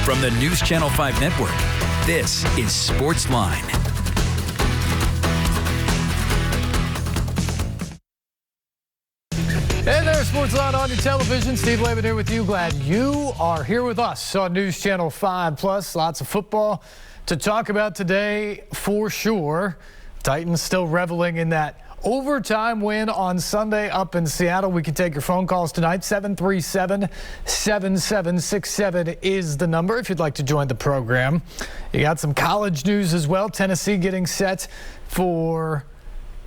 From the News Channel 5 Network, this is SportsLine. Hey there, SportsLine on your television. Steve Layman here with you. Glad you are here with us on News Channel 5 Plus. Lots of football to talk about today for sure. Titans still reveling in that overtime win on Sunday up in Seattle. We can take your phone calls tonight. 737-7767 is the number if you'd like to join the program. You got some college news as well. Tennessee getting set for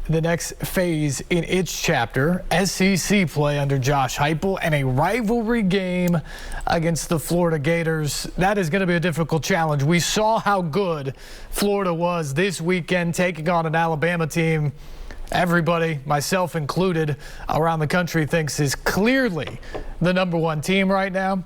the next phase in its chapter. SEC play under Josh Heupel and a rivalry game against the Florida Gators. That is going to be a difficult challenge. We saw how good Florida was this weekend taking on an Alabama team everybody, myself included, around the country thinks is clearly the number one team right now.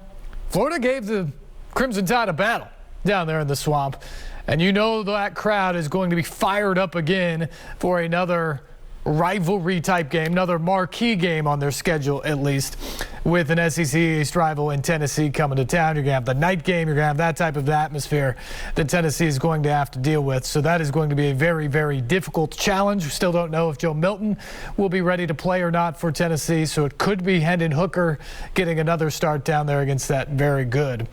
Florida gave the Crimson Tide a battle down there in the swamp. And you know that crowd is going to be fired up again for another rivalry type game, another marquee game on their schedule at least, with an SEC East rival in Tennessee coming to town. You're going to have the night game. You're going to have that type of atmosphere that Tennessee is going to have to deal with. So that is going to be a very, very difficult challenge. We still don't know if Joe Milton will be ready to play or not for Tennessee. So it could be Hendon Hooker getting another start down there against that very good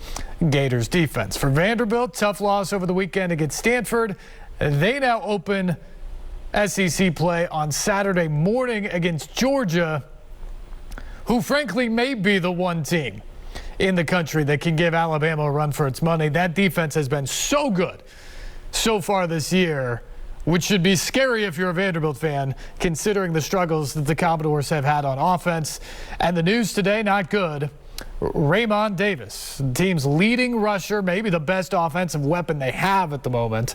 Gators defense. For Vanderbilt, tough loss over the weekend against Stanford. They now open SEC play on Saturday morning against Georgia, who frankly may be the one team in the country that can give Alabama a run for its money. That defense has been so good so far this year, which should be scary if you're a Vanderbilt fan, considering the struggles that the Commodores have had on offense. And the news today, not good. Raymond Davis, the team's leading rusher, maybe the best offensive weapon they have at the moment,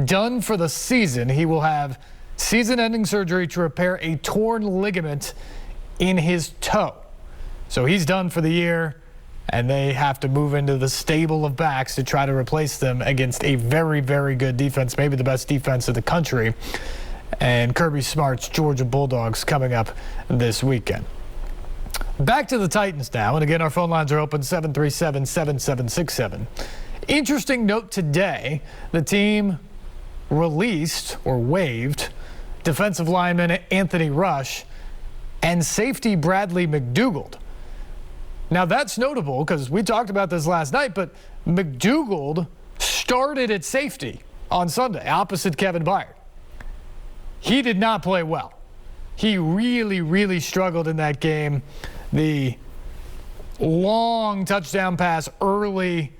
done for the season. He will have season-ending surgery to repair a torn ligament in his toe. So he's done for the year, and they have to move into the stable of backs to try to replace them against a very, very good defense, maybe the best defense in the country. And Kirby Smart's Georgia Bulldogs coming up this weekend. Back to the Titans now, and again, our phone lines are open, 737-7767. Interesting note today, the team released or waived defensive lineman Anthony Rush and safety Bradley McDougald. Now that's notable because we talked about this last night, but McDougald started at safety on Sunday opposite Kevin Byard. He did not play well. He really, really struggled in that game. The long touchdown pass early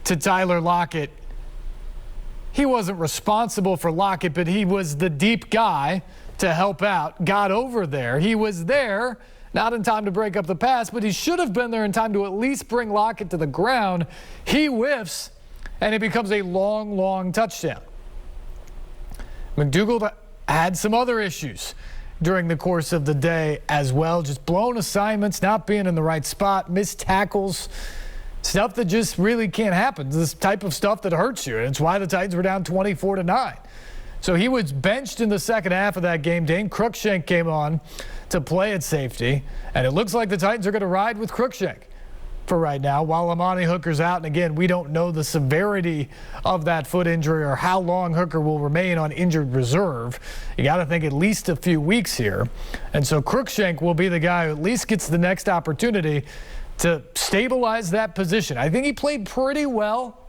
to Tyler Lockett, he wasn't responsible for Lockett, but he was the deep guy to help out, got over there. He was there, not in time to break up the pass, but he should have been there in time to at least bring Lockett to the ground. He whiffs, and it becomes a long, long touchdown. McDougald had some other issues during the course of the day as well, just blown assignments, not being in the right spot, missed tackles. Stuff that just really can't happen. This type of stuff that hurts you. And it's why the Titans were down 24-9. So he was benched in the second half of that game. Dane Cruikshank came on to play at safety. And it looks like the Titans are going to ride with Cruikshank for right now while Amani Hooker's out. And again, we don't know the severity of that foot injury or how long Hooker will remain on injured reserve. You got to think at least a few weeks here. And so Cruikshank will be the guy who at least gets the next opportunity to stabilize that position. I think he played pretty well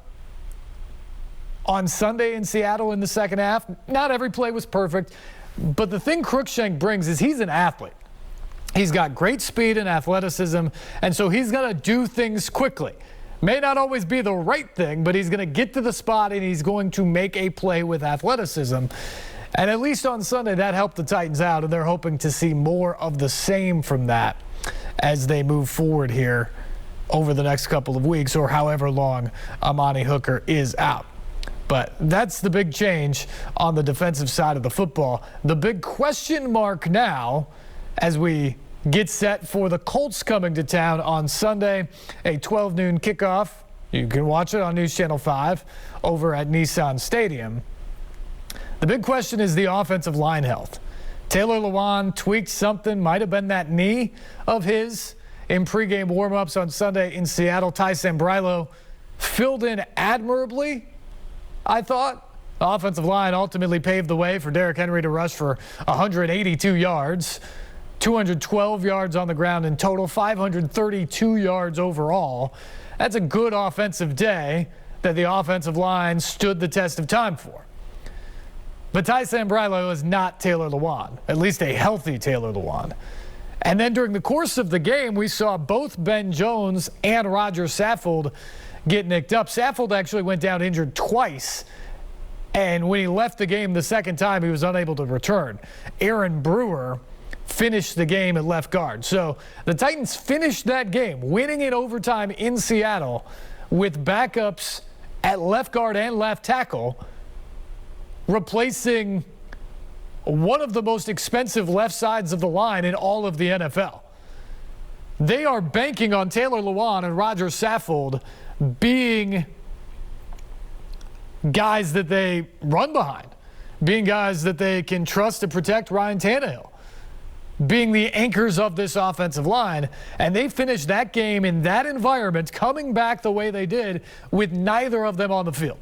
on Sunday in Seattle in the second half. Not every play was perfect, but the thing Cruikshank brings is he's an athlete. He's got great speed and athleticism, and so he's going to do things quickly. May not always be the right thing, but he's going to get to the spot and he's going to make a play with athleticism. And at least on Sunday, that helped the Titans out, and they're hoping to see more of the same from that as they move forward here over the next couple of weeks or however long Amani Hooker is out. But that's the big change on the defensive side of the football. The big question mark now as we get set for the Colts coming to town on Sunday, a 12 noon kickoff. You can watch it on News Channel 5 over at Nissan Stadium. The big question is the offensive line health. Taylor Lewan tweaked something, might have been that knee of his in pregame warmups on Sunday in Seattle. Ty Sambrailo filled in admirably, I thought. The offensive line ultimately paved the way for Derrick Henry to rush for 182 yards, 212 yards on the ground in total, 532 yards overall. That's a good offensive day that the offensive line stood the test of time for. But Ty Sambrailo is not Taylor Lewan, at least a healthy Taylor Lewan. And then during the course of the game, we saw both Ben Jones and Roger Saffold get nicked up. Saffold actually went down injured twice, and when he left the game the second time, he was unable to return. Aaron Brewer finished the game at left guard. So the Titans finished that game, winning in overtime in Seattle with backups at left guard and left tackle, replacing one of the most expensive left sides of the line in all of the NFL. They are banking on Taylor Lewan and Roger Saffold being guys that they run behind, being guys that they can trust to protect Ryan Tannehill, being the anchors of this offensive line. And they finished that game in that environment, coming back the way they did with neither of them on the field.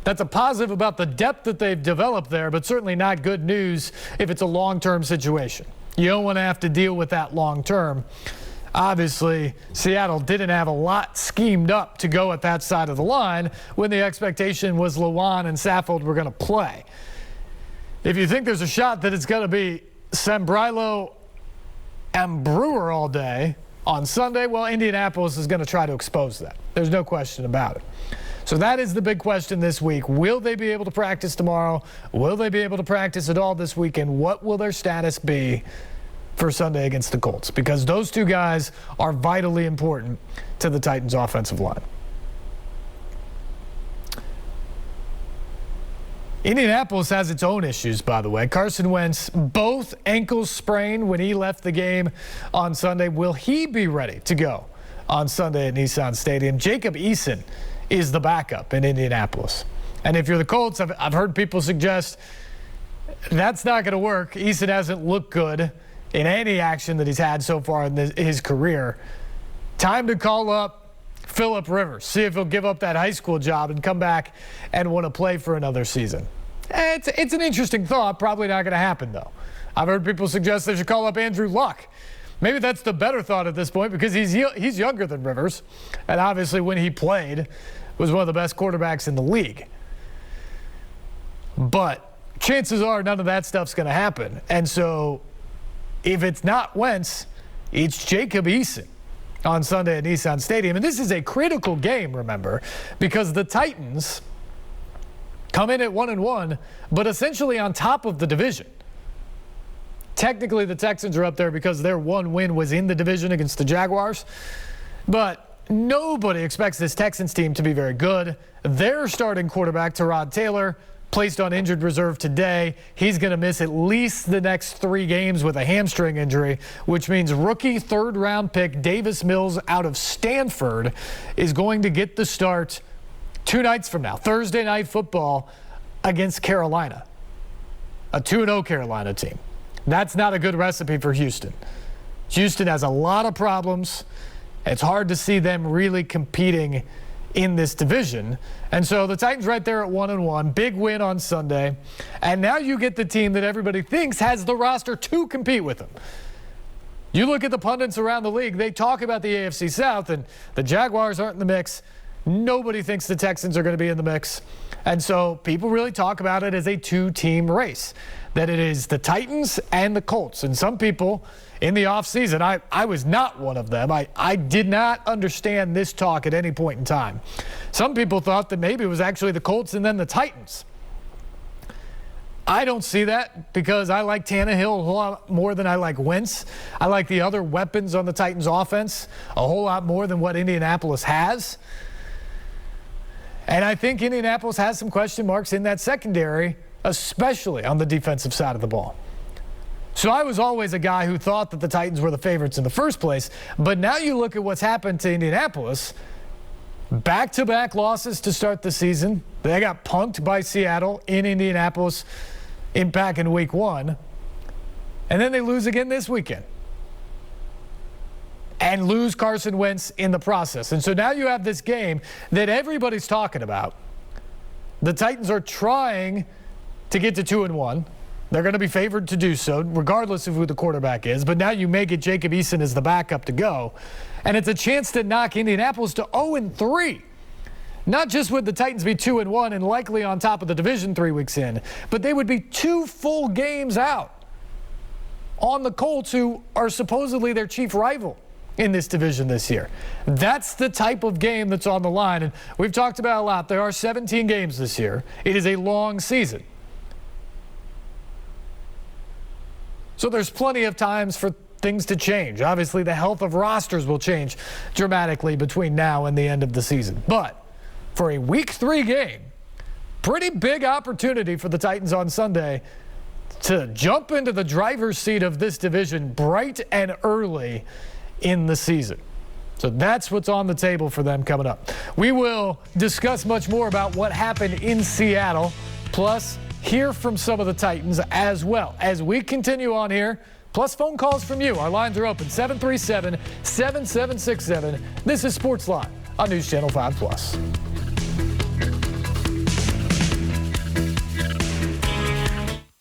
That's a positive about the depth that they've developed there, but certainly not good news if it's a long-term situation. You don't want to have to deal with that long-term. Obviously, Seattle didn't have a lot schemed up to go at that side of the line when the expectation was Lewan and Saffold were going to play. If you think there's a shot that it's going to be Sambrailo and Brewer all day on Sunday, well, Indianapolis is going to try to expose that. There's no question about it. So that is the big question this week. Will they be able to practice tomorrow? Will they be able to practice at all this weekend? What will their status be for Sunday against the Colts? Because those two guys are vitally important to the Titans' offensive line. Indianapolis has its own issues, by the way. Carson Wentz, both ankles sprained when he left the game on Sunday. Will he be ready to go on Sunday at Nissan Stadium? Jacob Eason is the backup in Indianapolis. And if you're the Colts, I've heard people suggest that's not going to work. Eason hasn't looked good in any action that he's had so far in his career. Time to call up Phillip Rivers, see if he'll give up that high school job and come back and want to play for another season. It's an interesting thought. Probably not going to happen, though. I've heard people suggest they should call up Andrew Luck. Maybe that's the better thought at this point because he's younger than Rivers. And obviously when he played, was one of the best quarterbacks in the league. But chances are none of that stuff's going to happen. And so if it's not Wentz, it's Jacob Eason on Sunday at Nissan Stadium. And this is a critical game, remember, because the Titans come in at 1-1, but essentially on top of the division. Technically, the Texans are up there because their one win was in the division against the Jaguars. But nobody expects this Texans team to be very good. Their starting quarterback, Tyrod Taylor, placed on injured reserve today. He's going to miss at least the next 3 games with a hamstring injury, which means rookie third-round pick Davis Mills out of Stanford is going to get the start 2 nights from now, Thursday Night Football against Carolina, a 2-0 Carolina team. That's not a good recipe for Houston. Houston has a lot of problems. It's hard to see them really competing in this division. And so the Titans right there at 1-1, big win on Sunday. And now you get the team that everybody thinks has the roster to compete with them. You look at the pundits around the league, they talk about the AFC South, and the Jaguars aren't in the mix. Nobody thinks the Texans are going to be in the mix. And so people really talk about it as a 2-team race, that it is the Titans and the Colts. And some people in the offseason, I was not one of them. I did not understand this talk at any point in time. Some people thought that maybe it was actually the Colts and then the Titans. I don't see that because I like Tannehill a whole lot more than I like Wentz. I like the other weapons on the Titans offense a whole lot more than what Indianapolis has. And I think Indianapolis has some question marks in that secondary, especially on the defensive side of the ball. So I was always a guy who thought that the Titans were the favorites in the first place. But now you look at what's happened to Indianapolis. Back-to-back losses to start the season. They got punked by Seattle in Indianapolis back in week 1. And then they lose again this weekend. and lose Carson Wentz in the process. And so now you have this game that everybody's talking about. The Titans are trying to get to 2-1. They're going to be favored to do so, regardless of who the quarterback is. But now you may get Jacob Eason as the backup to go. And it's a chance to knock Indianapolis to 0-3. Not just would the Titans be 2-1 and likely on top of the division 3 weeks in, but they would be 2 full games out on the Colts, who are supposedly their chief rival in this division this year. That's the type of game that's on the line. And we've talked about it a lot. There are 17 games this year. It is a long season. So there's plenty of times for things to change. Obviously, the health of rosters will change dramatically between now and the end of the season. But for a Week 3 game, pretty big opportunity for the Titans on Sunday to jump into the driver's seat of this division bright and early in the season. So that's what's on the table for them coming up. We will discuss much more about what happened in Seattle, plus hear from some of the Titans as well as we continue on here, plus phone calls from you. Our lines are open, 737-7767. This is SportsLine on News Channel 5+.